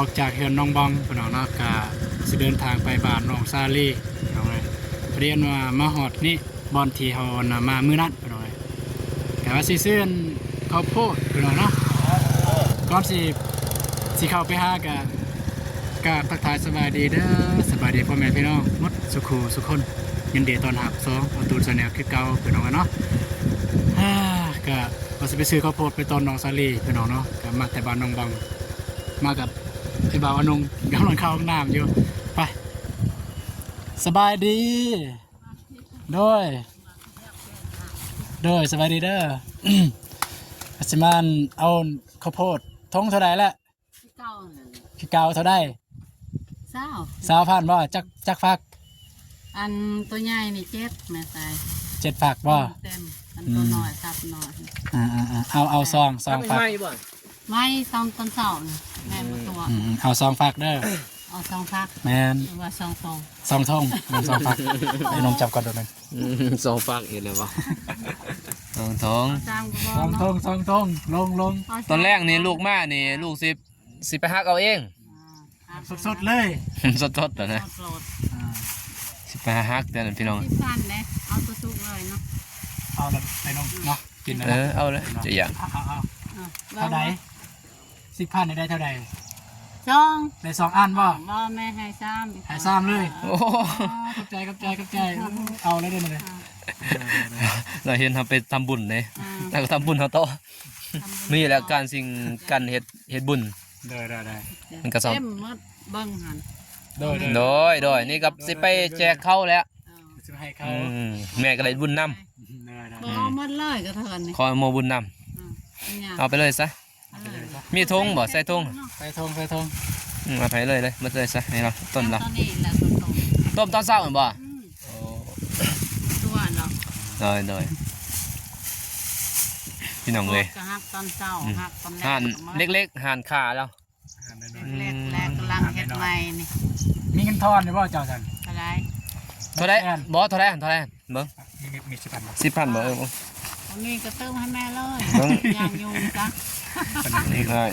อกจากเฮือนน้องบองพี่น้องเนาะก็สิเดินทางไปบ้านน้องซาลีพี่น้องเลยเรียนว่ามาฮอดนี่บอนที่เฮาน่ะมามื้อนั้นพี่น้องเลยแต่ว่าสิซื้อข้าวโพดพี่น้องเนาะก่อนสิเข้าไปหาก็ทักทายสบายดีเด้อสบายดีพ่อแม่พี่น้องหมดสุขสุขคนยินดีต้อนรับ2ประตูชาแนลคือเก่าพี่น้องเนาะก็ว่าสิไปซื้อข้าวโพดไปตอนน้องซาลีพี่น้องเนาะก็มาแต่บ้านน้องบองมากับไอ้บ่าวอนงกำลังเข้าห้องน้ำอยู่ไปสบายดีด้วยสบายดีเด้อ อาจจะมาเอาข้าวโพดทงเท่าไรละคือเก่าเท่าได้20,000บ่จักฟักอันตัวใหญ่นี่7แม่ตาย7ฝักบ่เต็มอันตัวน้อยซับน้อยเอาซองฝักไม่ซองต้นเสาแม่บ่ตัวเอาซองฝักเด้อเอาซองฟักแม่นว่าซองทงซองฝักให้น้องจับก่อนตัวนึงสองฟักเห็นเลยบ่สองทงลงตอนแรกนี่ลูกมานี่ลูกสิไปฮักเอาเองสดเลย สดๆนะสิไปฮักแต่นั่นพี่น้องฟันเลยเอาตัวสุกเลยเนาะเอาแล้วไปน้องเนาะกินเอาเลยจะอย่างเท่าใด10,000ได้เท่าใดได้2อันบ่แม่ให้3เลยโอ้ขอบใจเอาแล้วได้มาเลยเราเห็นทำไปทำบุญเลยแล้วก็ทำบุญเขาโตนี่แหละการสิ่งการเฮ็ดบุญได้มันก็สอนเต็มหมดเบิ่งหันโดยนี่กับสิไปแจกเข้าแล้วสิให้เขาแม่ก็เลยบุญนำเอาหมดเลยก็เถินนี่ขอโมบุญนำเอาไปเลยซะมีธงบ่ใส่ธงเอาไปเลยมาเลยซะนี่เราต้นเราต้มตอนเช้าเหมือนบ่ตัวเนาะโดยพี่น้องเลยหักตอนเช้าหักตอนแรกหั่นเล็กๆหั่นขาแล้วเล็กแรกกำลังเฮ็ดใหม่นี่มีเงินทอนหรือบ่เจ้าซั่นเท่าไรบ่เท่าไรเบิ่งมี10,000บ่มีก็เติมให้แม่เลยอย่างยุ่งจ้ะนี่ใช่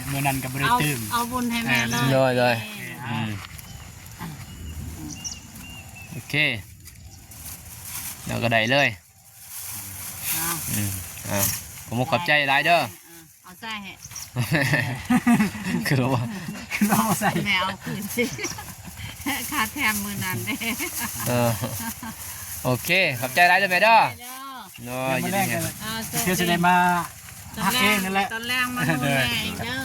เมื่อนั้นก็บ่ได้เติมเอาบุญให้แม่เลยโอเคเราก็ได้เลยผมขอบใจหลายเด้อเอาใส่ให้คือว่าใส่แม่เอาคืนสิค่าแถมมื้อนั้นเด้โอเคขอบใจหลายเด้อแม่เด้อยินดีเพื่อจะได้มาหักเองนั่นแหละตอนแรกมาดูแลอีกเด้อ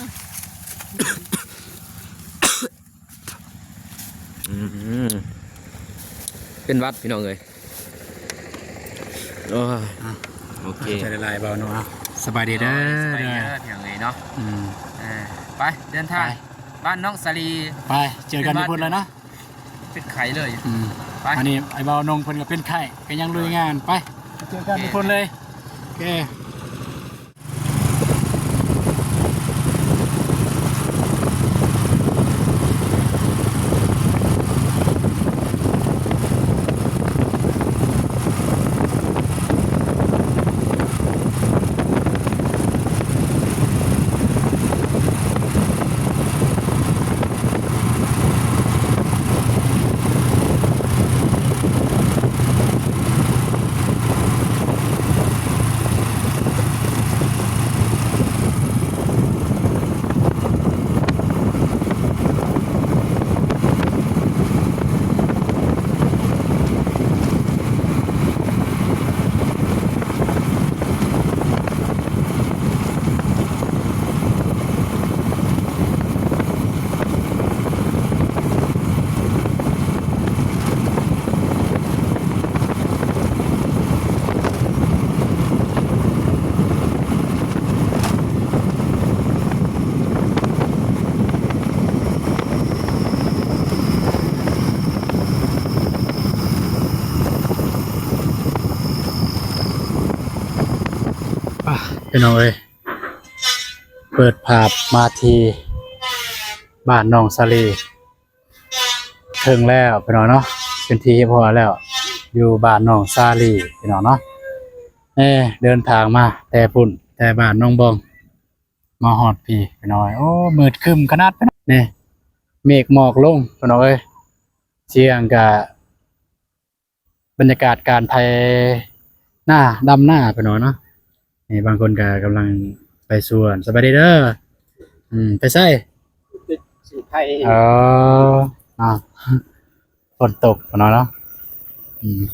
เป็นวัดพี่น้องเลยโอเคใช้ลายเบาเนาะสบายดีเด้อพี่น้องเลยเนาะไปเดินทางบ้านน้องสาลีไปเจอกันที่พุ่นแล้วนะเป็นไข่เลยไปอันนี้ไอ้เบานงพุ่นก็เป็นไข่ก็ยังลุยงานไปเจอกันที่พุ่นเลยโอเคพี่น้องเอ้ยเปิดภาพมาทีบ้านน้องสาลีถึงแล้วพี่น้องเนาะเป็นทีพอแล้วอยู่บ้านน้องสาลีพี่น้องเนาะเดินทางมาแต่ปุ่นแต่บ้านน้องบอง มาฮอดพี่ไปหน่อยโอ้มืดครึ้มขนาดนั้นนี่เมฆหมอกลงไปหน่อยเสียงกับบรรยากาศการไทยหน้าดำหน้าไปหน่อยเนาะนี่บางคนก็กำลังไปสวนสบายดีเด้อไปใส่ สู่ไทย อ่าฝนตกไปหน่อยเนาะ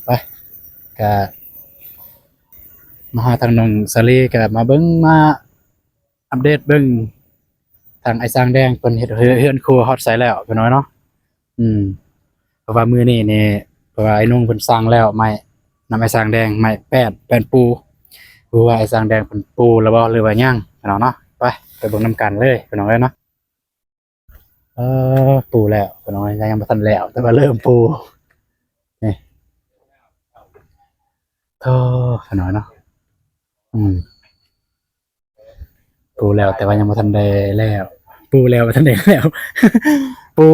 ไปก็มาหาทางน้องสาลีก็มาเบิ่งมาอัปเดตเบิ่งทางไอ้สร้างแดงเพิ่นเฮ็ดเฮือนครัวฮอดใส่แล้วไปหน่อยเนาะเพราะว่ามื้อนี้นี่เพราะว่าไอ้นุ่งเพิ่นสร้างแล้วไม้นำไอ้สร้างแดงไม้แป้นปูรู้ว่าไอ้สร้างแดงเพิ่นปูแล้วบ่หรือว่ายังไปหน่อยเนาะไปเบิ่งนํกันเลยไปหน่อยเนาะปูแล้วไปหน่อยยังบ่ทันแล้วแต่ว่าเริ่มปูนี่ไปหน่อยเนาะปูแล้วแต่ว่ายังบ่ทันได้แล้วปูแล้วบ่ทันได้แล้ว ปู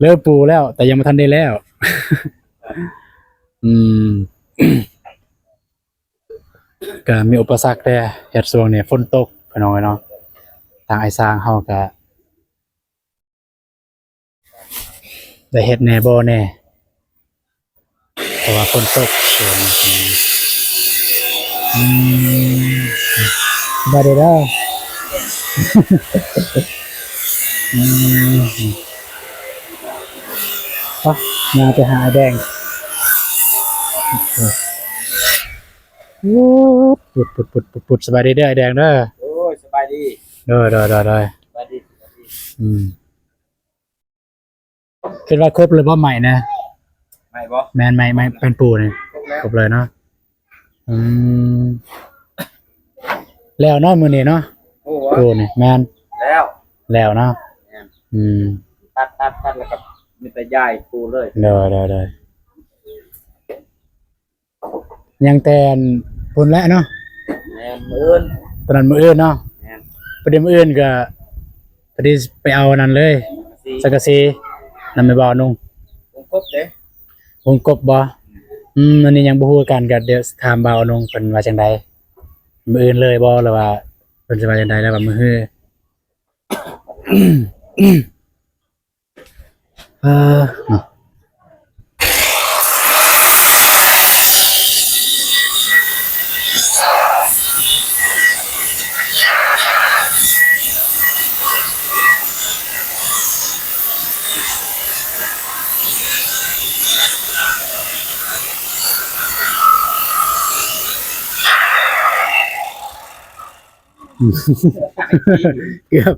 เริ่มปูแล้วแต่ยังบ่ทันได้แล้ว ก็มีอุปสรรคแต่เฮ็ดช่วงนี้ฝนตกพี่น้องเนาะทางไอ้สร้างเฮาก็ได้เฮ็ดแหน่บ่แน่เพราะว่าฝนตกช่วงนี้บ่ได้เด้อ มาไปหาแดงปุดสบายดีเด้อแดงเด้อ โอ้ยสบายดี เด้อ สบายดี คิดว่าครบเลยบ่ใหม่นะ ไม่บ่ แม่นใหม่เป็นปูนี่ ครบแล้วครบเลยเนาะแล้วเนาะมื้อนี้เนาะ โอ้ ปูนี่แม่น แล้ว แล้วเนาะตัดแล้วก็มีแต่ย้ายปูเลย เด้อยังแต่พุ่นแล้วเนาะ แม่นมื้น ตอนนั้นมื้ออื่นเนาะ แม่น ประเดี๋ยวมื้ออื่นก็พอดีไปเอาอันนั้นเลยสังกะสีนำไปบ่าวนุ่ง ผมครบเด้ วงกบบ่อันนี้ยังบ่ฮู้กันก็เดี๋ยวถามบ่าวนุ่งเพิ่นว่าจังไดมื้ออื่นเลยบ่หรือว่าเพิ่นสิว่าจังไดแล้วว่ามื้อฮื้อ เนาะเกือบ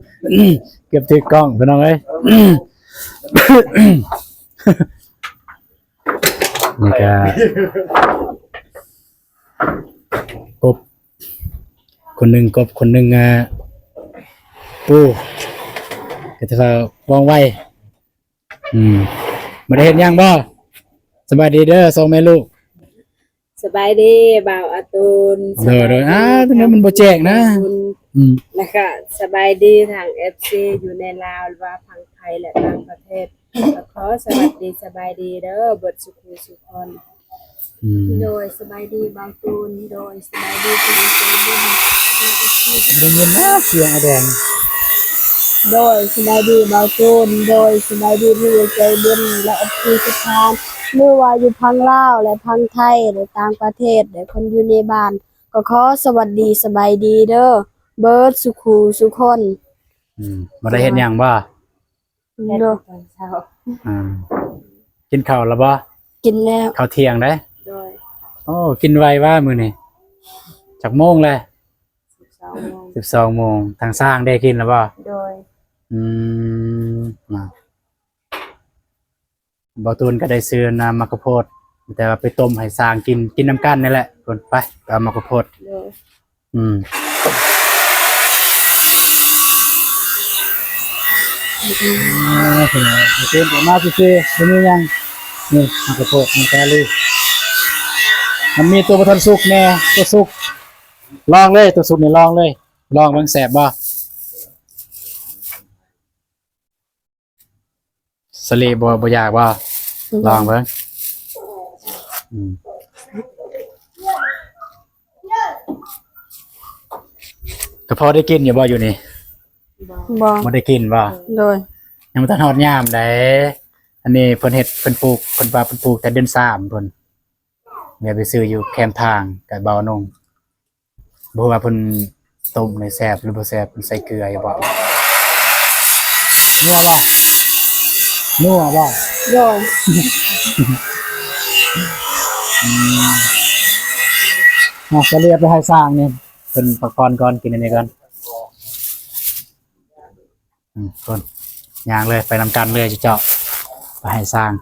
เกือบถือกล้องพี่น้องเอ้ย นี่ก็กบคนหนึ่งกบคนหนึ่งปูก็จะว่องไวมาได้เห็นยังบ่สบายดีเด้อสองแม่ลูก สบายดีบ่าวอาตูน เด้อตรงนี้มันบ่แจ้งนะแล้วก็สบายดีทาง FC อยู่ในลาวหรือว่าทางไทยและต่างประเทศก็ขอสวัสดีสบายดีเด้อเบิดสุขสุขคนโดยสบายดีบ่าวตูนโดยสบายดีทุกคนได้ยินนะเสียงอาแดง โดยสบายดีบ่าวตูนโดยสบายดีที่ใจบุญและทุกท่านไม่ว่าอยู่พังลาวและพังไทยหรือต่างประเทศหรือคนอยู่ในบ้านก็ขอสวัสดีสบายดีเด้อเบิดสุขสุขคนมาได้เห็นยังบ่เด้อ กินข้าวแล้วบ่ กินแล้ว ข้าวเที่ยงได้ โดย โอ้กินไวว่ามื้อนี้จักโมงเลย12 โมงทางสร้างได้กินแล้วบ่ โดยบ่ตูนก็ได้ซื้อน้ำมะกะโพดแต่ว่าไปต้มให้สร้างกินน้ำกันนี่แหละเพิ่นไปเอามะกะโพดโดยเต็มมาซื่อๆบ่มีหยังนี่มะกะโพดมันแค่เลยมันมีตัวบ่ทันสุกแน่ตัวสุกลองเลยตัวสุกนี่ลองเลยลองเบิ่งแซ่บบ่สลีบ่อยากบ่ลองเบิ่ง ก็พอได้กินอยู่บ่อยู่นี่ บ่ บ่ได้กินบ่ โดย ยังบ่ทันฮอดยามได้อันนี้เพิ่นเฮ็ดเพิ่นปลูกเพิ่นว่าเพิ่นปลูกแต่เดือน3เพิ่นแม่ไปซื้ออยู่แคมป์ทางกับเบาวนงบ่รู้ว่าเพิ่นต้มในแซ่บหรือบ่แซ่บเพิ่นใส่เกลืออยู่บ่นัวบ่นัวบ่ โดย จะเรียกไปให้สร้างนี่เป็นปักพรก่อนกินอันนี้ก่อนคนย่างเลยไปนำกันเลยเจ้าไปให้สร้าง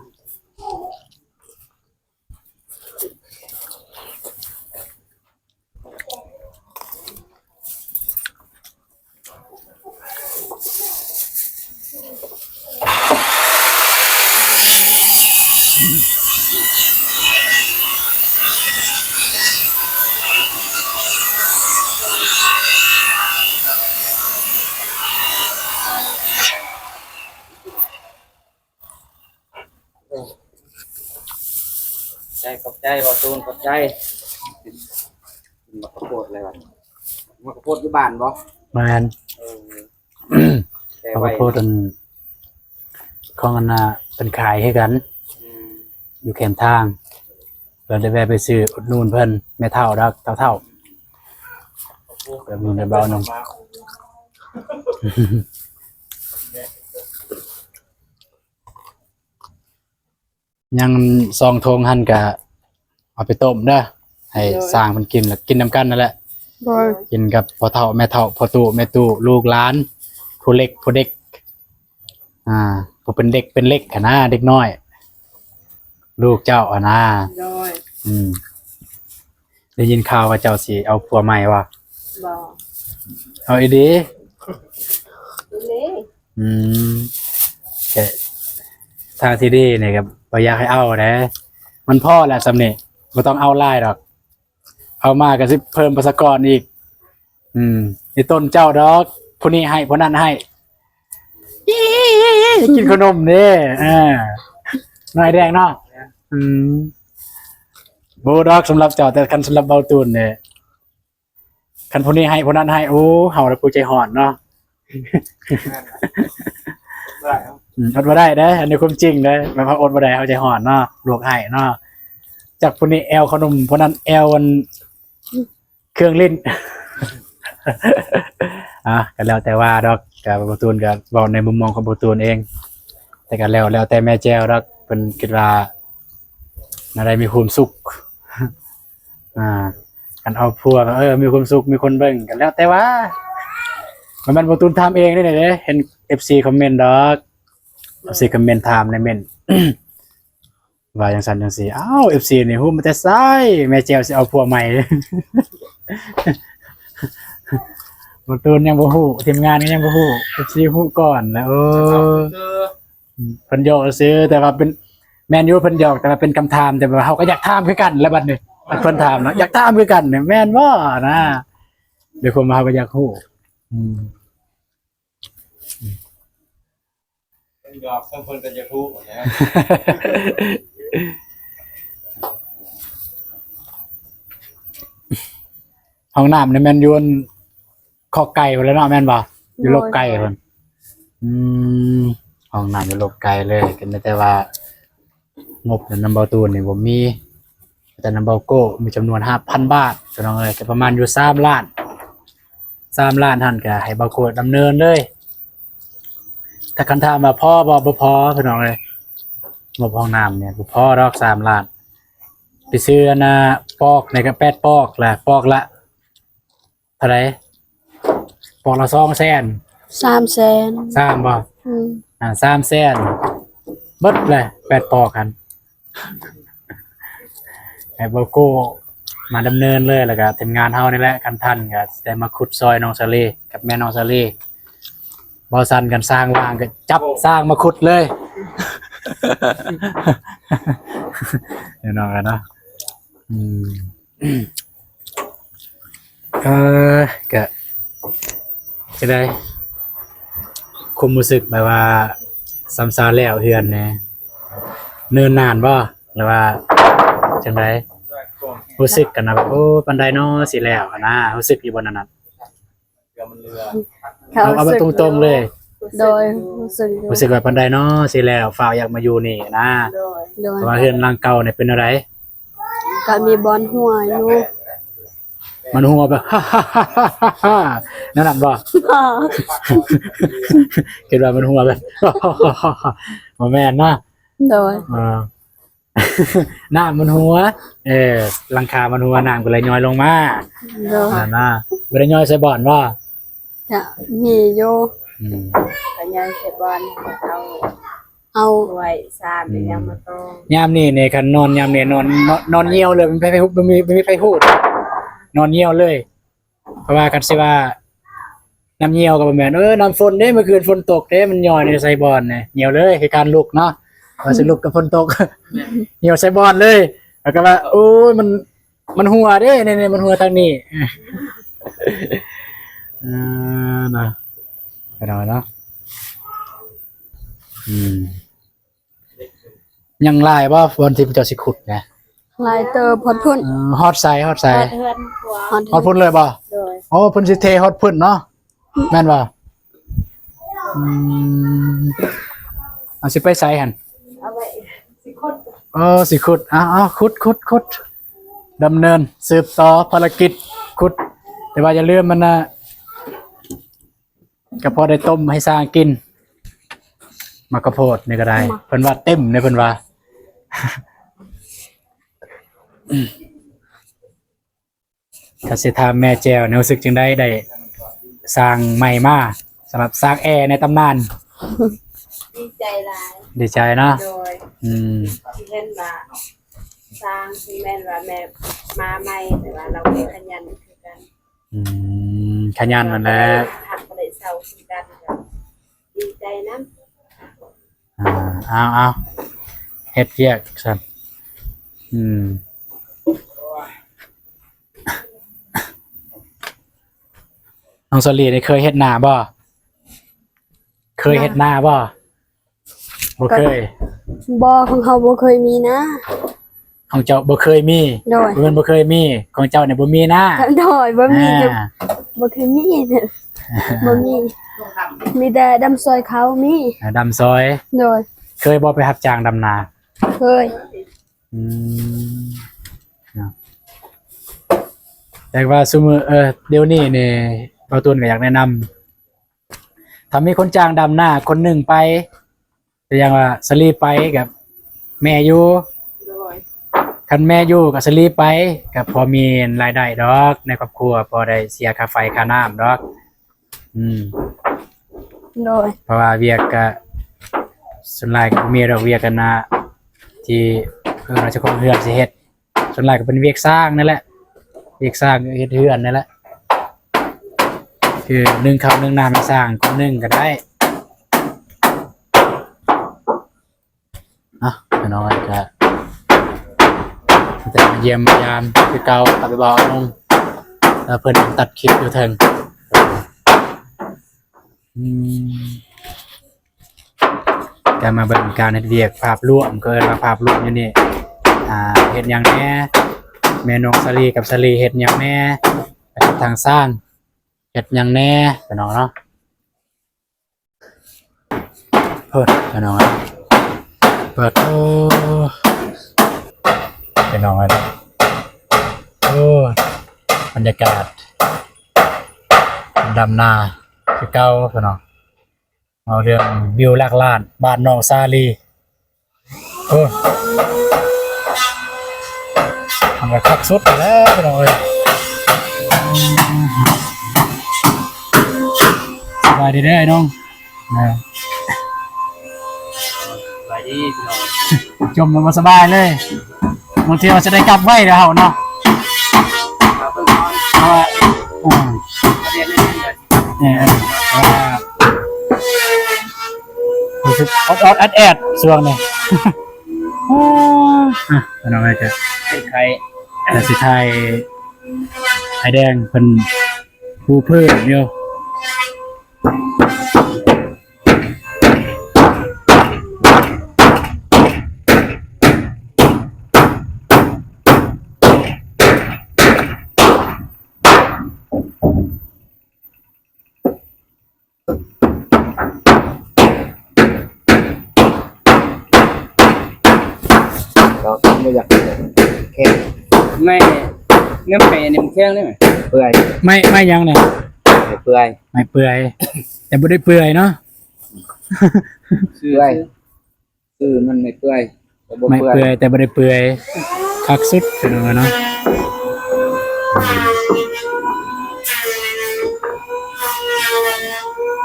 ใจขอบใจบ่ตูนขอบใจมากระโพดเลยว่ะมากระโพดอยู่บ้านบ่ แมน แต่ เขา ไว้ ก็พูดกันของกันนะเป็นขายให้กัน อยู่แคมป์ทางเราได้แวะไปซื้ออุดหนูนเพิ่นแม่เท่ารักเท่าแบบนี้ในเบาหนงยังซองทงหั่นกะเอาไปต้มเด้อให้สร้างมันกินแล้วกินนำกันนั่นแหละ โดย กินกับพ่อเฒ่าแม่เฒ่าพ่อตู่แม่ตู่ลูกหลานผู้เล็กผู้เด็กผู้เป็นเด็กเป็นเล็กอะนะเด็กน้อย ลูกเจ้าอะนะ โดย ได้ยินข่าวว่าเจ้าสิเอาผัวใหม่วะ บ่ เอาอีดี นี่ อืมแต่ทางที่ดีเนี่ยก็บ่อยากให้เอานะมันพ่อแหละสำเนีบ่ต้องเอาหลายดอก เอามาก็สิเพิ่มประชากรอีกนี่ต้นเจ้าดอกผู้นี้ให้ผู้นั้นให้กินขนมเด้หน่อยแดงเนาะโบดอกสำหรับเจ้าแต่คันสำหรับเบาตูนเนี่ยคันผู้นี้ให้ผู้นั้นให้โอ้เฮาแล้วผู้ใจห่อนเนาะ ได้ครับ อดบ่ได้เด้ออันนี้ความจริงเด้อแม่นว่าอดบ่ได้เอาใจห่อนเนาะลวกให้เนาะจากผู้นี้แอลขนมผู้นั้นแอลอันเครื่องลิ้น ก็แล้วแต่ว่าดอกกับเบาตูนก็เว้าในมุมมองของเบาตูนเอง แต่ก็แล้วแต่แม่แจ้วดอกเพิ่นคิดว่าอะไรมีความสุข กันเอาพวกมีความสุขมีคนเบิ่งกันแล้วแต่ว่ามันบ่ตูนทำเองได้เด้เห็น FC คอมเมนต์ดอก FC คอมเมนต์ถามในเม่น ว่าจังซั่นจังซี่อ้าว FC นี่ฮู้มาแต่ไสแม่แจ้วสิเอาผัวใหม่ บ่ตูนยังบ่ฮู้ทีมงานก็ยังบ่ฮู้ FC ฮู้ก่อนแล้วเพิ่นหยอกซื้อแต่ว่าเป็นแม่นอยู่เพิ่นหยอกแต่ว่าเป็นคำถามแต่ว่าเฮาก็อยากถามคือกันแล้วบัดนี้เพิ่นถามเนาะอยากถามคือกันเนี่ยแม่นบ่นะเดี๋ยวคนมาเฮาก็อยากฮู้ ยอมทั้งคนกันจะทุกข์นะ ห้องน้ำเนี่ยแม่นอยู่คอกไก่พุ่นแล้วเนาะแม่นบ่อยู่ลกไก่เพิ่นห้องน้ำอยู่ลกไก่เลยก็แต่ว่างบนำเบาตูนนี่บ่มีแต่นำเบาโก้มีจำนวน 5,000 บาทพี่น้องเอ้ยก็ประมาณอยู่3 ล้าน3 ล้านหั่นก็ให้เบาโก้ดำเนินเลยถ้าคันถามว่าพอบ่พอพี่น้องเอ้ยงบห้องน้ำเนี่ยบ่พอดอก3 ล้านไปซื้ออันน่ะปอกในก็8ปอกแหละปอกละเท่าไหร่ปอกละ200,000 300,000 3บ่ 300,000เบิดเลย8ปอกกันไอ้โบโก้มาดำเนินเลยแล้วก็ทีมงานเฮานี่แหละคันทันก็ได้มาขุดซอยน้องซาลีกับแม่น้องซาลีบ่ซันกันสร้างว่างก็จับสร้างมาขุดเลยเดี๋ยวน้องกันเนาะก็จะได้ความรู้สึกแบบว่าซ้ำซาแล้วเฮือนแหน่เนิ่นนานบ่หรือว่าจังไดรู้สึกกันนะแบบโอ้ปานใดเนาะสิแล้วอะนะรู้สึกอยู่บ่นั่นน่ะ กับมันเรือ เอามาตรงๆเลย โดยรู้สึกอยู่ รู้สึกว่าปานใดเนาะสิแล้วฝ่าวอยากมาอยู่นี่นะ โดย เพราะว่าเฮือนหลังเก่าเนี่ยเป็นอะไร ก็มีบอลหัวอยู่ มันหัวแบบ นั่นน่ะบ่คิดว่ามันหัวแบบ บ่แม่นนะ โดย น้ำมันหัวหลังคามันหัวน้ำก็เลยย้อยลงมา โดย นั่นน่ะบ่ได้ย้อยใส่บ่อนว่า จะมีอยู่ ก็ยังเก็บบอลเอา เอา ไว้ซาเป็นยังมาต้อง ยามนี่เนี่ยคันนอนยามนี่นอนเหี่ยวเลยมันไปมีไฟพูดนอนเหี่ยวเลย เพราะว่ากันสิว่าน้ำเหี่ยวก็บ่แม่นน้ำฝนเด้เมื่อคืนฝนตกเด้มันย่อยในใส่บอลเนี่ยเหี่ยวเลยคือการลุกเนาะว่าสิลุกกับฝนตก เหี่ยวใส่บอลเลยแล้วก็ว่าโอ้ยมันหัวเด้เนี่ยมันหัวทางนี้ นะไปหน่อยเนาะยังไล่ว่าวันที่พระเจ้าสิขุดนะ ลายเตอร์พอดพุ่น ฮอดใส่ เพื่อนหัว ฮอด ฮอดพุ่นเลยบ่ โดย อ๋อเพิ่นสิเทฮอดพุ่นเนาะแม่นบ่เอาสิไปใส่หั่น เอาไว้สิคน สิขุดขุดดำเนินสืบต่อภารกิจขุด แต่ว่าอย่าลืมมันนะก็พอได้ต้มให้สร้างกินมากระโพดนี่ก็ได้เพิ่นว่าเต็มเนี่ยเพิ่นว่า กสิถามแม่แจวเนี่ยรู้สึกจึงได้สร้างใหม่มาสำหรับสร้างแอร์ในตำนาน ดีใจหลาย ดีใจเนาะ โดย ที่เห็นว่าสร้างที่แม่นว่าแม่มาใหม่แต่ว่าเราเป็นขยันคือกัน ขยันนั่นแหละ หักบ่ได้เศร้าคือกันก็ดีใจนำ เอาเฮ็ดเวียกซั่นน้องสลีนี่เคยเฮ็ดนาบ่เคยเฮ็ดนาบ่บ่เคย บอของเขาบ่เคยมีนะ ของเจ้าบ่เคยมี โดย เพิ่นบ่เคยมีของเจ้าเนี่ยบ่มีนะ โดยบ่มี อ่า บ่เคยมีเนี่ยบ่มีแต่ดำซอยเขามี ดำซอย โดย เคยบ่ไปรับจ้างดำนา เคย แต่ว่าซุมื้อเดี๋ยวนี้นี่บ่าวตูนก็อยากแนะนำถ้ามีคนจ้างดำนาคนหนึงไปแต่อย่างว่าสลีไปกับแม่อยู่ โดย คันแม่อยู่กับสลีไปก็พอมีรายได้ดอกในครอบครัวพอได้เสียค่าไฟค่าน้ำดอกโดย เพราะว่าเวียกก็ส่วนหลายก็มีดอกเวียกกันนะที่ราชการเฮือนสิเฮ็ดส่วนหลายก็เป็นเวียกสร้างนั่นแหละเวียกสร้างเฮ็ดเฮือนนั่นแหละคือนึ่งข้าวนึ่งน้ำให้สร้างคนนึ่งก็ได้พี่น้องก็แต่มาเยี่ยมยามคือเก่าเอาไปบอกน้องแล้วเพิ่นตัดคลิปอยู่เทิงก็มาเบิ่งการเฮ็ดเวียกภาพรวมเกินมาภาพรวมอยู่นี่เฮ็ดหยังแหน่แม่นกสลีกับสลีเฮ็ดหยังแหน่ทางสร้างเฮ็ดหยังแหน่พี่น้องเนาะเพิ่นพี่น้องเปิดพี่น้องบรรยากาศดำนาคือเก่าพี่น้องเอาเรื่องวิวหลักล้านบ้านน้องซาลีทำแบบคักสุดแล้วพี่น้องสบายดีเด้อน้องไปดีพี่น้อง จมลงมาสบายเลยบางทีเราจะได้กลับไว้แล้วเฮาเนาะ ครับเพิ่นนอน เพราะว่า ประเด็นนี้เนี่ย เพราะว่ารู้สึกออดแอดส่วงนี่น้องไอ้เจ้า เป็นใคร แต่สุดท้ายไอ้แดงเพิ่นผู้เพิ่นเดียว เราไม่อยากแค่ ไม่เนื้อเป็ดนี่มันแข็งได้มั้ย เปื่อย ไม่ยังเนี่ย เปื่อย ไม่เปื่อยแต่บ่ได้เปื่อยเนาะ เปื่อยมันไม่เปื่อยแต่บ่ ไม่ เปื่อย เปื่อยแต่บ่ได้เปื่อยคักสุดเป็นว่าเนาะ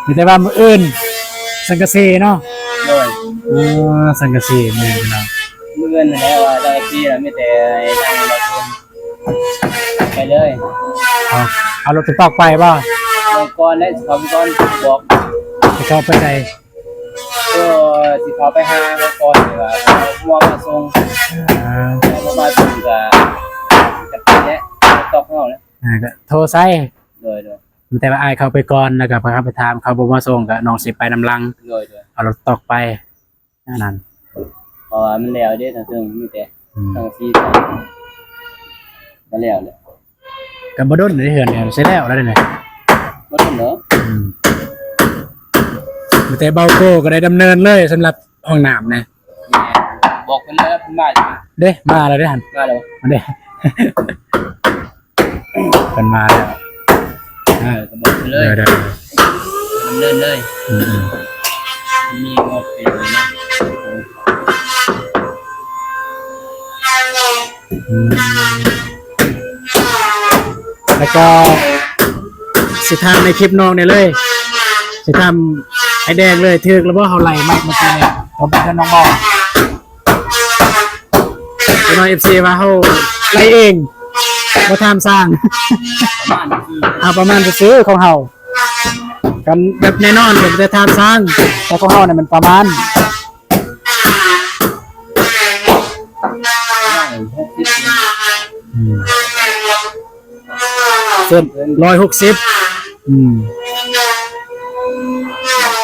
มีแต่ว่ามื้ออื่นสังกะสีเนาะ โดย อ๋อสังกะสีแม่นพี่น้อง เมื่อนั้นแล้วว่าได้ปีแล้วมีแต่ทางเราคนไปเลย เอารถไปปอกไปบ่ ไปก่อนได้เขาไปก่อนบอก ไปเข้าไปใด ก็สิเขาไปหาเขาก่อนว่าเขาว่ามาส่ง อ่า เขามาส่งก็จะไปแล้วตอกเฮาแล้ว ก็โทรใส่ โดย แต่ว่าอายเข้าไปก่อนแล้วก็พาไปถามเขาบ่มาส่งก็น้องสิไปนำลังเอารถตอกไปนั่น เพราะว่ามันแล้วเด้ทางซึ่งมีแต่ อืม ทางซีมาแล้วเลย ก็บ่ดนได้เฮือนเนี่ยใช้แล้วแล้วเนี่ย บ่ต้องเนาะ มีแต่เบาโก้ก็ได้ดำเนินเลยสำหรับห้องน้ำนะ บอกเพิ่นเลยเพิ่นมา เด้มาแล้วเด้หัน มาแล้ว มาเด้ เป็นมาแล้ว ก็บอกเพิ่นเลย เดี๋ยว ดำเนินเลย อืม มีงบเป็นเลยนะ อืมแล้วก็สิทำในคลิปน้องเนี่ยเลยสิทำไอแดงเลยทึกแล้วว่าเขาไหลไม่เมื่อกี้เนี่ยผมเป็นเพื่อนน้องบอกเป็นน้องFCว่าเขาไหลเองว่าทำสร้าง ประมาณที่ เอาประมาณจะซื้อของเฮากันแบบแน่นอนผมจะทำสร้างแต่ของเฮาเนี่ยมันประมาณ เส้น160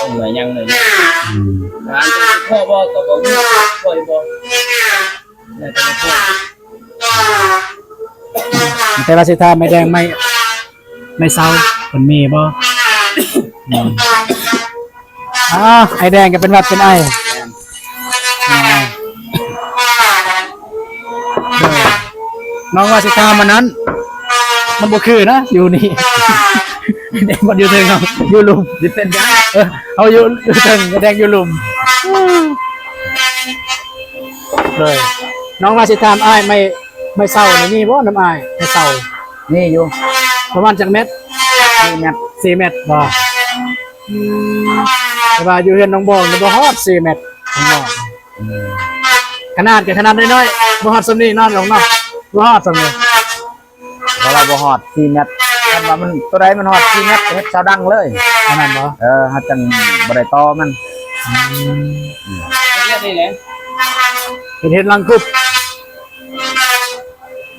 ต้องหน่วยยังเลยร้านจะพ่อบ่ก็บ่พ่อบ่แต่จะพ่อ แต่ว่าสิทาไม่แดงไม่เศร้ามันมีบ่ไอแดงก็เป็นหวัดเป็นไอน้องว่าสิทามันนั้น มันบ่คือนะอยู่นี่ แดงมันอยู่เทิงเอาอยู่หลุมดิเป็นยังเอาอยู่เทิงแดงอยู่หลุมเลยน้องว่าสิทามอ้ายไม่เศร้าในนี่บ่น้ำอ้ายไม่เศร้า นี่อยู่ ประมาณจักเม็ด4เม็ดบ่แต่ว่าอยู่เฮือนน้องบองบ่ฮอด4เม็ดน้องบองขนาดน้อยๆบ่ฮอดส่ำนี้นอนลงเนาะบ่ฮอดส่ำนี้ เพราะเราบ่ฮอด4เมตรถ้าว่ามันตัวใดมันฮอด4เมตรเฮ็ดชาวดังเลย ขนาดบ่ เฮาจังบ่ได้ต่อมัน เรียกนี่แหละ เฮ็ดลังคุบ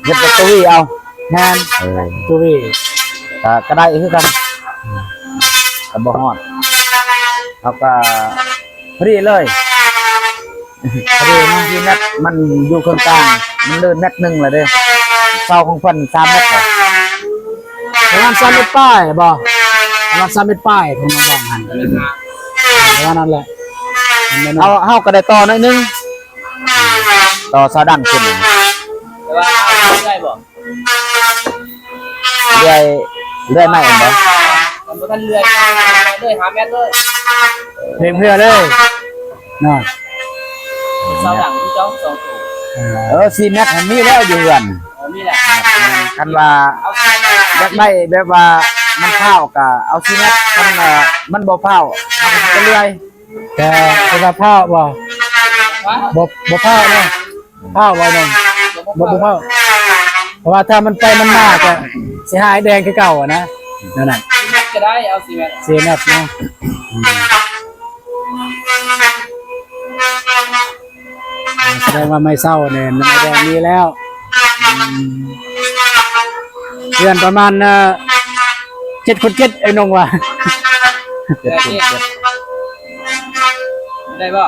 เฮ็ดประตูวีเอา แม่นตัววี ก็ได้คือกันก็บ่ฮอดเฮาก็พอดีเลยพอดีมัน4เมตรมันอยู่ข้างกลางมันเลื่อนเมตรนึงเลยเด้เสาของเพิ่น3เมตร ประมาณ3เม็ดป้ายบ่ประมาณ3เม็ดป้ายผมน้องบองหันประมาณนั้นแหละ เฮาก็ได้ต่อหน่อยนึงต่อชาวดังขึ้น แต่ว่าได้บ่ เรื่อยไม่เองบ่ มันบ่ทันเลื่อยเลยหาเม็ดเลย เพลงเพื่อเลยเนาะ เสาหลังที่จ้อง2ตัว 4เมตรมันมีแล้วอยู่เฮือน นี่แหละ คันว่า เอาใส่ได้ อยากได้แบบว่ามันเผาก็เอา4เมตรคันมันบ่เผาเอาไปเรื่อย แต่สภาพผ้าบ่บ่ผ้าเนาะผ้าบ่น้องบ่ผ้าเพราะว่าถ้ามันไปมันมาก็สิหายแดงคือเก่าอ่ะนะนั่นน่ะ เม็ดก็ได้เอา4เม็ด เสียแมทเนาะแสดงว่าไม่เศร้าเนี่ยมันไม่แดงนี้แล้วเดือนประมาณ7 คน7ไอ้นงว่ะ ได้บ่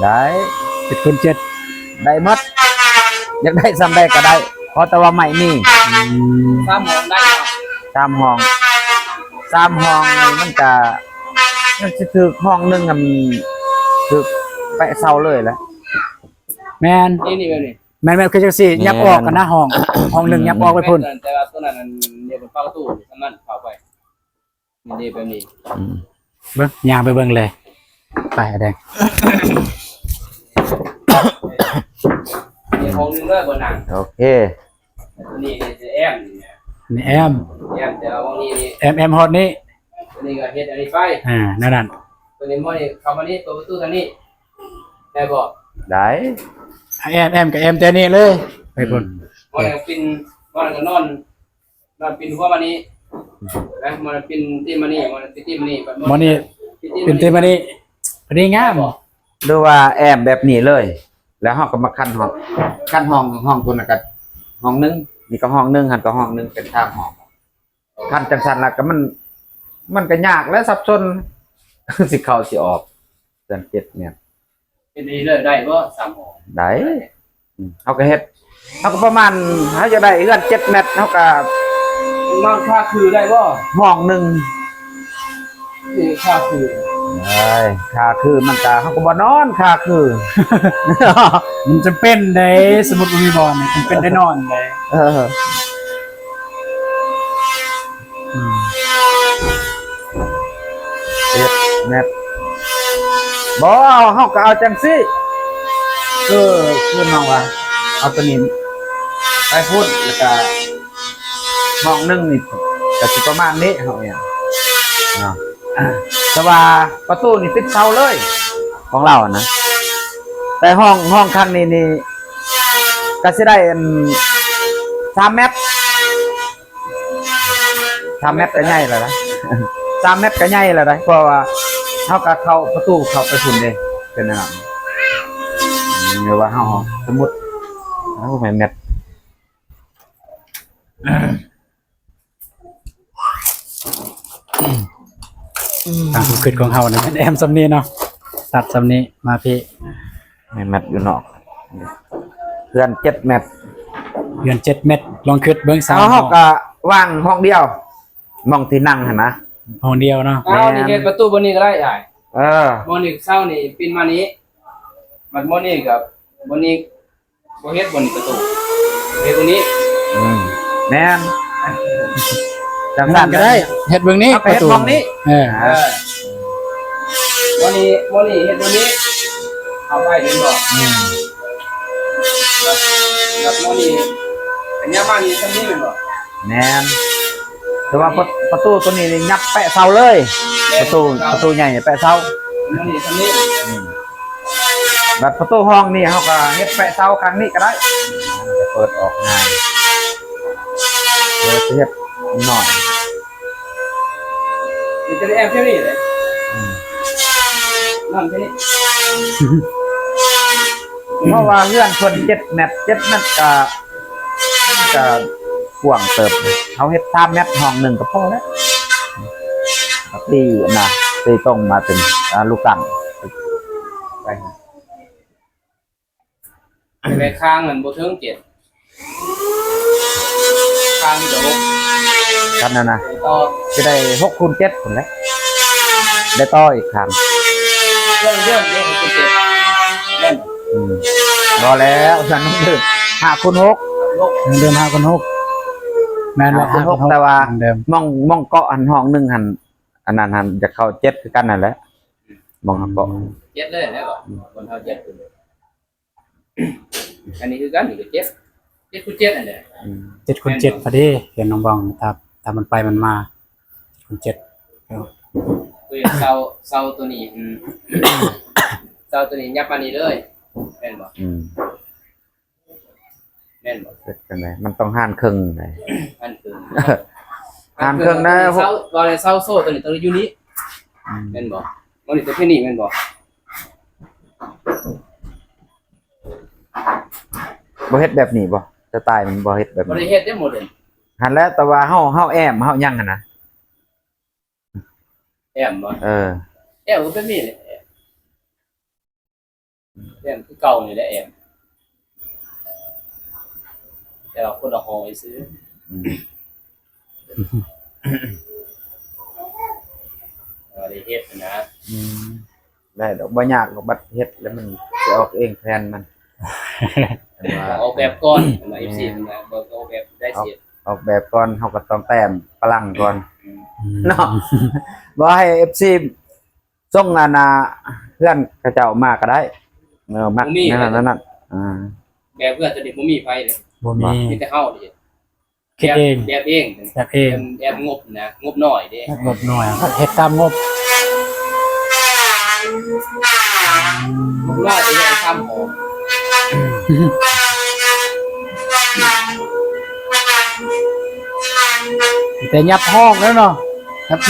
ได้ 7 คน 7 ได้หมดอยากได้ซ้ำได้ก็ได้เพราะแต่ว่าไม่มี 3หมองได้บ่ 3ห้องนี่มันก็มันสิถึกห้องนึงมันถึกแปะเสาเลยแหละ แมน นี่แบบนี้ แม่นๆคือจังซี่ยับออกกันนะห้องห้องหนึงยับออกไปพุ่น แต่ว่าตัวนั้นมันเนี่ยเป็นเข้าตู้นั่นเข้าไปนี่แบบนี้ เบิ่งย่างไปเบิ่งเลยไปแดง เนี่ยห้องนึงเลยบนหนัง โอเค ตัวนี้จะแอมเนี่ย นี่แอม แอมแต่ว่าห้องนี้นี่ แอมฮอตนี่ ตัวนี้ก็เฮ็ดอันนี้ไฟ นั่น ตัวนี้มันนี่เข้ามานี่ตัวประตูทางนี้ได้บ่ ได้ แอมกับแอมแต่นี่เลยไปพุ่น มันก็ปินมันก็นอนปินหัวมานี่นะมันปินที่มานี่มันปินที่มานี่ หมอนี่เป็นเต็มอันนี้พอดีงาม หรือว่าแอบแบบนี้เลย แล้วเฮาก็มาคั้นห้องตัวนั้นก็ห้องหนึงนี่ก็ห้องหนึงหันก็ห้องหนึงเป็นทางห้องคั้นจังซั่นแล้วก็มันก็ยากและสับสน สิเข้าสิออกเดือน7เนี่ย เป็นดีเลยได้บ่3ห้อง ได้เขาก็เฮ็ดเขาก็ประมาณเขาจะได้เอื้อน7 เมตรเขาก็ นอนค่าคือได้บ่ ห้องหนึ่ง คือค่าคือ ได้ค่าคือมันก็เขาก็บ่นอนค่าคือ มันจะเป็นได้สมมุติว่ามีบอลเนี่ยมันเป็นได้นอนได้ เออ7 เมตรบ่เขาก็เอาจังซี่คือน้องว่าเอาตัวนี้ไปพูดแล้วก็ห้องหนึงนี่ก็สิประมาณนี้เฮาเนี่ยเนาะแต่ว่าประตูนี่ติดเสาเลยของเราอะนะแต่ห้องข้างนี้นี่ก็สิได้3 เมตร3 เมตรก็ใหญ่แล้วนะ 3 เมตรก็ใหญ่แล้วนะเพราะว่าเฮาก็เข้าประตูเข้าไปพุ่นเด้เป็นนั่นน่ะหรือว่าเฮาสมมุติแม่นเมตร ตามความคิดของเฮาเนี่ยแอมซำนี้เนาะตัดซำนี้มาพี่ แม่นเมตรอยู่นอกเพื่อน7 เมตร เดือน7 เม็ดลองคิดเบิ่ง3 เอา ห้ เฮา อง ก็ว่างห้องเดียวมองที่นั่งหั่นนะ ห้องเดียวเนาะ เอานี่เฮ็ดประตูบนนี้ก็ได้ใหญ่ เออ มอนี่เช้านี่ปินมานี้มันมอนี่กับบนนี้บ่เฮ็ดบนนี้ประตูเฮ็ดบนนี้ แม่นจัง นั่ ซั่ น น ก็ได้เฮ็ดเบิ่งนี้ เอาไปเฮ็ดห้องนี้ เออ มอนี่เฮ็ดบนนี้เอาไปเห็นบ่แล้วมอนี่อันนี้มานี่ซั่นนี้แม่นบ่ แม่นแต่ว่าประตูตัวนี้นี่ยับแปะเสาเลย ประตูใหญ่แปะเสาม อนี่ซั่นนี้ แบบประตูห้องนี่เฮาก็เฮ็ดแปะเสาครั้งนี้ก็ได้จะเปิดออกง่ายเดี๋ยวจะเฮ็ดหน่อย มันจะได้แอมเท่านี้เลยนั่นเท่านี้ เพราะว่าเรื่องส่วน7 เมตรก็กว้างเติบเขาเฮ็ด3 เมตรห้องหนึ่งก็พอแล้วตีนะตีตรงมาถึงลูกตั้งไป ไปข้างมันบ่ถึง7ข้างเดี๋ยว กันนะ ต่อ จะได้6 คูณ 7คนแหล้วได้ต่ออีกครั้ง เรื่อง7เล่น รอแล้วฉันต้องดึก5 คูณ 6 ลบ เดิม5 คน 6แม่นว่า 5 คูณ 5 คน 6แต่ว่า เดิม มองเกาะอันห้องหนึงหันอันนั้นหันจะเข้า7คือกันนั่นแหละมองเกาะ 7เลยแล้วก็คนเฮา7ขึ้นอันนี้คือกันนี่ก็7คูณ7อันเด้ 7 คูณ 7พอดีเห็นน้องบองครับถ้ามันไปมันมา7คูณ7 คือเสาตัวนี้เสาตัวนี้ยับมานี่เลยแม่นบ่แม่นบ่ เสร็จกันเลยมันต้องห่านครึ่งเลย อันคือ อ่านเครื่องได้ เสาบ่ได้เสาโซ่ตัวนี้ตัวอยู่นี้แม่นบ่มันนี่ตัวแค่นี้แม่นบ่ บ่เฮ็ดแบบนี้บ่สไตล์มันบ่เฮ็ดแบบ บ่ได้ นี้ เฮ็ดได้หมดเลย หันแล้วแต่ว่าเฮาแอมเฮายังหั่นนะ แอมบ่ เออ แอมก็เป็นมีเลยแอมคือเก่านี่แหละแอมแต่เราคนละห้องไปซื้อได้เฮ็ดนะ ได้ดอกบ่ยากดอกบัดเฮ็ดแล้วมันสิออกเองแทนมัน ออกแบบก่อนมา FC มันบ่ออกแบบได้เสีย ออกแบบก่อนเฮาก็ต้องแต้มพลังก่อนเนาะบ่ให้ FC ส่งอันน่ะเพื่อนเขาเจ้ามาก็ได้มักนั่นแบบเพื่อนจะได้บ่มีไฟเลย บ่มี มีแต่เฮาดิ คิดเอง แบบเอง แบบเอง แบบงบนะงบน้อยเด้ งบหน่อยเฮ็ดตามงบ ผมว่าจะยังทำของ แต่ยับห้องแล้วเนาะ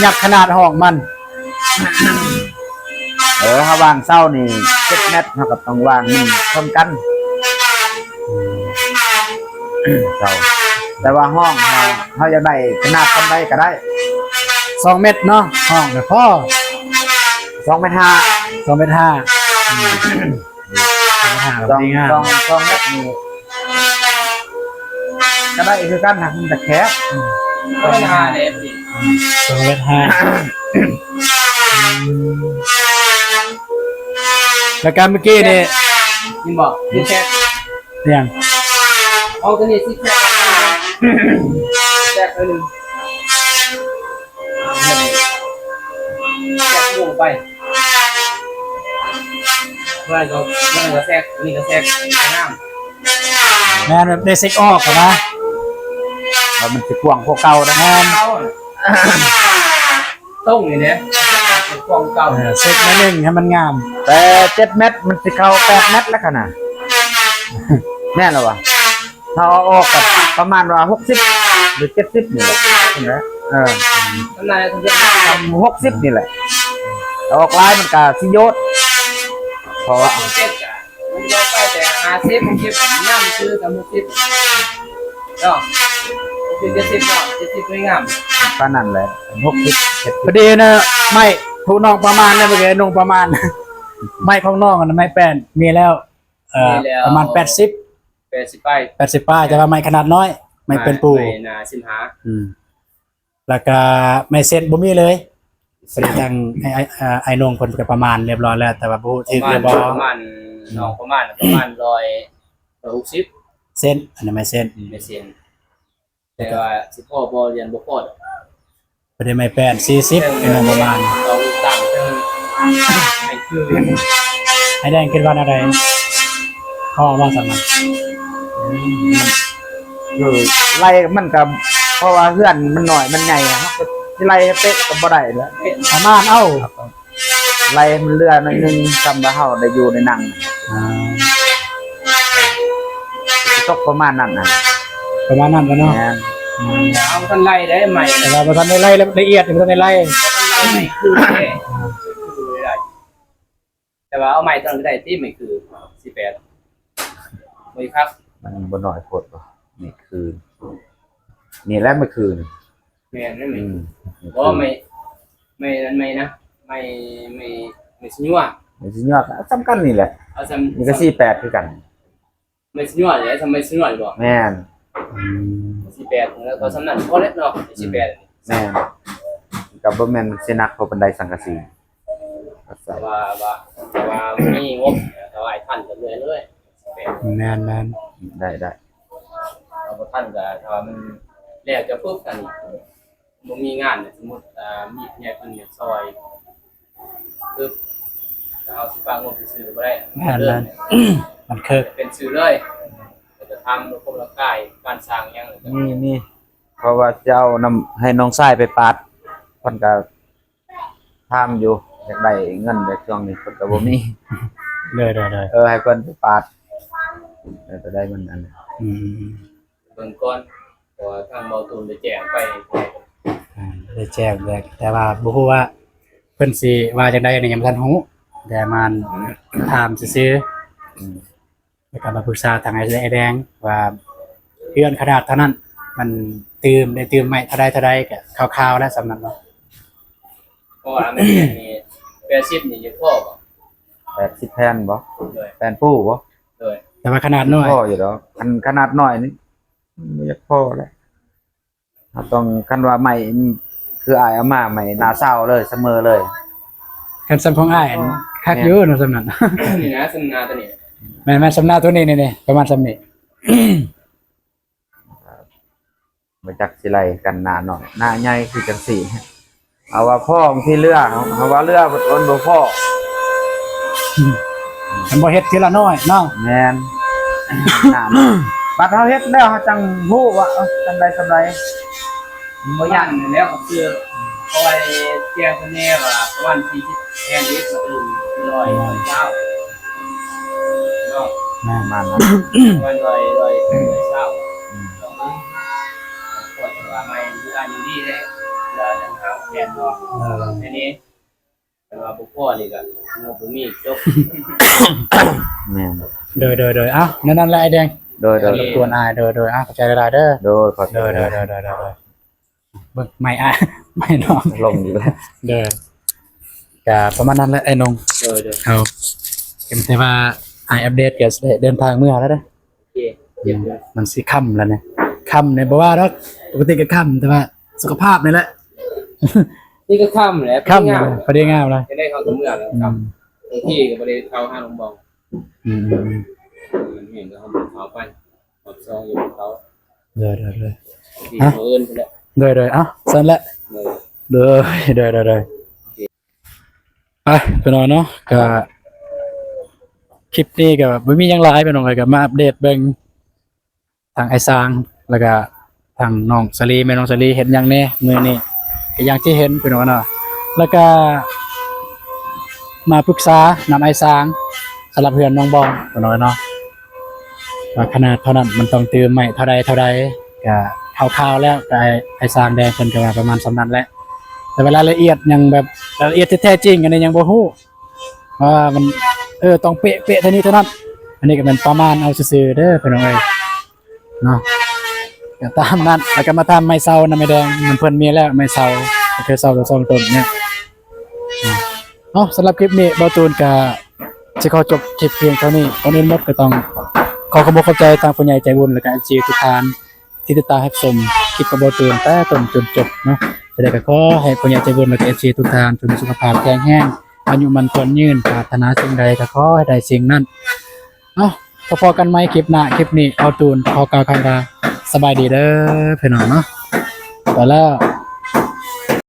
ยับขนาดห้องมัน เฮาวางเศร้านี่7 เมตรเฮาก็ต้องวางนี่พร้อมกันเศร้าแต่ว่าห้องเฮาอยากได้ขนาดปานใดก็ได้ 2 เมตรเนาะห้องแล้วพอ 2.5 เมตร 2 เมตร 5 2 เมตร 5แบบนี้ง่าย 2 เมตรนี่ก็ได้คือกันนะมันจะแคบ ก็ไม่นานเลยพี่ 2 เมตร 5แล้วการเมื่อกี้นี่ ยินบอกยินแท็ก เรียง เอาตัวนี้ซิแท็กแท็กตัวนึงแท็กลงไปว่าก็แท็กนี่ก็แท็กน้ำ แม่นแบบได้เซ็กออกกันนะ แล้วมันสิกว้างพวกเก่านะ แม่น ต้งอย่างเนี้ยกองเก่า เซ็กมาหนึ่งให้มันงาม แต่7 เมตรมันสิเข้า8 เมตรแล้วขนาดแน่นแล้ววะถ้าเอาออกกับประมาณว่า60หรือ70นี่แหละเห็นไหมทำนายทุกอย่าง 60นี่แหละเอาออกลายมันก็สิโยดเพราะว่า เจ็ดอ่ะมันจะไปแต่50ผมเก็บน้ำซื้อกับ60เนาะคือ70เนาะ70ไม่งาม ปานนั้นแหละ60 พอดีนะไม่ทุกน้องประมาณนะเมื่อกี้น้องประมาณ ไม่ของน้องนะไม่แป้นมีแล้วประมาณ80 80ไป 80ป้าจะว่าไม่ขนาดน้อยไม่เป็นปู ไม่นาสินหา แล้วก็ไม่เซ็ตบ่มีเลยพอดีทางไอ้นงเพิ่นก็ประมาณเรียบร้อยแล้วแต่ว่าบ่ที่เรียบร้อย ประมาณน้องประมาณ160 เซ็นอันนี้ไม่เซ็น ไม่เซียนแต่ว่าสิพ่อบอเรียนบ่พอด พอดีไม่แป้น40ไอ้นงประมาณ เราต่างจังให้คือ ไอ้แดงคิดว่าอะไรข้อว่าสำคัญ คือไล่มันก็เพราะว่าเพื่อนมันหน่อยมันใหญ่อะครับสิไล่ให้เป๊ะก็บ่ได้แล้ว ประมาณเอ้า ไล่มันเรือหน่อยนึงจำว่าเฮาได้อยู่ในหนังตกประมาณนั้นน่ะ ประมาณนั้นแล้วเนาะ แม่น เอาทันไล่ได้ใหม่ แต่ว่าบ่ทันได้ไล่ละเอียดบ่ทันได้ไล่ ทันไล่ใหม่คือแค่แต่ว่าเอาใหม่ตอนได้ที่ไม่คือ18บ่ครับ มันบ่น้อยโพดบ่นี่คือนี่แหละเมื่อคืน แม่นนั่น อื แม่ ม บ่ไม่นั้นไม่นะไม่สิญัว นี่สิยอดสำคัญนี่แหละ เอาซ้ำ นี่ก็48คือกัน ไม่สิญัวเลยทำไมสิญัวบ่ แม่น 18แล้วก็สำนักพอเล็กเนาะ18 แม่นก็บ่แม่นสินักเขาปานใดสังกะสี แต่ว่ามีงบแต่ว่าไอ้ท่านก็เหนื่อยเลย18 แม่น ได้ เราท่านก็ถ้ามันแล้วจะปุ๊บกันบ่มีงานสมมุติมีเนี่ยเพิ่นอยากซอยปึ๊บเอาสิฝากงบไปซื้อบ่ได้ แม่นมันคือ เป็นซื้อเลยจะทำระบบร่างกายการสร้างหยัง นี่เพราะว่าจะเอานำให้น้องชายไปปาดเพิ่นก็ถามอยู่อยากได้เงินในช่วงนี้เพิ่นก็บ่มี เลย ให้เพิ่นไปปาดจะได้มันอันนั้น เบิ่งก่อนเพราะว่าทางเบาตูนได้แจ้งไป ได้แจ้งเลยแต่ว่าบ่ฮู้ว่าเพิ่นสิว่าจังได๋นี่ยังบ่ทันฮู้แต่มันถามซื่อๆแล้วก็มาปรึกษาทางไอ้แดงว่าเฮือนขนาดเท่านั้นมันได้ตื่มใหม่เท่าใดก็คร่าวๆแล้วสำนั้นเนาะ เพราะว่ามันนี่80นี่จะพอบ่ 80แผ่นบ่ เลย แผ่นผู้บ่ เลย แต่ว่าขนาดน้อย พออยู่ดอกอันขนาดน้อยนี่บ่อยากพอแล้วเราต้องคันว่าใหม่คืออายเอามาใหม่หน้าเศร้าเลยเสมอเลย คันซ้ํของอ้ายคักอยู่เนาะสำนั้น นี่นะสำนาตัวนี้ แม่นสำนาตัวนี้นี่ประมาณสำนี้ มาจากสิไลกันหน้าหน่อยหน้าใหญ่คือจังสี่เอาว่าพ่อบางทีเรือเอาว่าเรือบ่ต้นบ่พ่อ มันบ่เฮ็ดทีละน้อยเนาะ แม่น หน้าบัดเฮาเฮ็ดแล้วเฮาจังฮู้ว่าจังไดบ่ บ่ ยา ย่าก นแล้วก็คือเอาไว้แจ้งเพิ่นแน่ว่าประมาณ40แทนนี้ก็ตื่น100เช้าเนาะ ประมาณนั้น วัน100เช้าลองดูปวดว่าไม่คืออันนี้ดีเด้แล้วทางเฮาแม่นเนาะอันนี้แต่ว่าบ่พอนี่ก็บ่มีจบ แม่น โดยเอ้านั่นแหละไอ้แดง โดย รบกวนอายโดยเข้าใจหลายๆเด้อ โดยขอโท โด ษ ยเบิ่งไม่อาย ไม่น้อง ลงอยู่แล้ว เด้อก็ประมาณนั้นแหละไอ้นง โดย เอาเห็นแต่ว่าอายอัปเดตก็สิได้เดินทางเมื่อแล้วเด้อ โอเคเจ็บเลย มันสิค่ำแล้วนะค่ำเนี่ยบ่ว่าดอกปกติก็ค่ำแต่ว่าสุขภาพนี่แหละ นี่ก็ค่ำแหละ ค่ำเลยพอดีงามเลย จะได้เข้าถึงเมืองแล้วครับบางที่ก็บ่ได้เข้าห้างลงบอง อืม มันเห็นก็เขาไปออกซองอยู่เขา เด้อ ที่เขาเอิ้นพุ่นแหละ เอ้าสั่นแหละ เลย เด้อไปไปนอนเนาะก็คลิปนี้ก็บ่มีหยังหลายไปน้องก็มาอัปเดตเบิ่งทางไอ้ซางแล้วก็ทางน้องสลีแม่น้องสลีเห็นหยังแน่มื้อนี้ก็อย่างที่เห็นไปน้องเนาะแล้วก็มาปรึกษานำไอ้ซางสำหรับเพื่อนน้องบองไปน้องเนาะว่าขนาดเท่านั้นมันต้องตื้มใหม่เท่าใดก็คร่าวๆแล้วก็ไอ้ซางแดงเพิ่นก็ว่าประมาณสำนั้นแหละแต่เวลารายละเอียดยังแบบรายละเอียดที่แท้จริงอันนี้ยังบ่ฮู้ว่ามันต้องเป๊ะเท่านี้เท่านั้นอันนี้ก็เป็นประมาณเอาซื่อๆเด้อเพิ่นว่าเนาะก็ตามนั้นแล้วก็มาตามไม้เซานะไม้แดงมันเพิ่นมีแล้วไม้เซาก็คือเซาตัวสองต้นเนี่ยสำหรับคลิปนี้บ่ตูนก็สิขอจบคลิปเพียงเท่านี้ก่อนอื่นหมดก็ต้องขอขอบคุณใจทางผู้ใหญ่ใจบุญและก็ FC ทุกท่านที่ติดตามรับชมคลิปของบ่ตูนแต่ต้นจนจบเนาะจะได้ก็ขอให้ผู้ใหญ่ใจบุญและก็ FC ทุกท่านจงมีสุขภาพแข็งแรงอายุมันควรยืนปรารถนาสิ่งใดก็ขอให้ได้สิ่งนั้นพอกันไหมคลิปหน้าคลิปนี้เอาตูนขอกล่าวคำว่าสบายดีเด้อพี่น้องเนาะไปแล้ว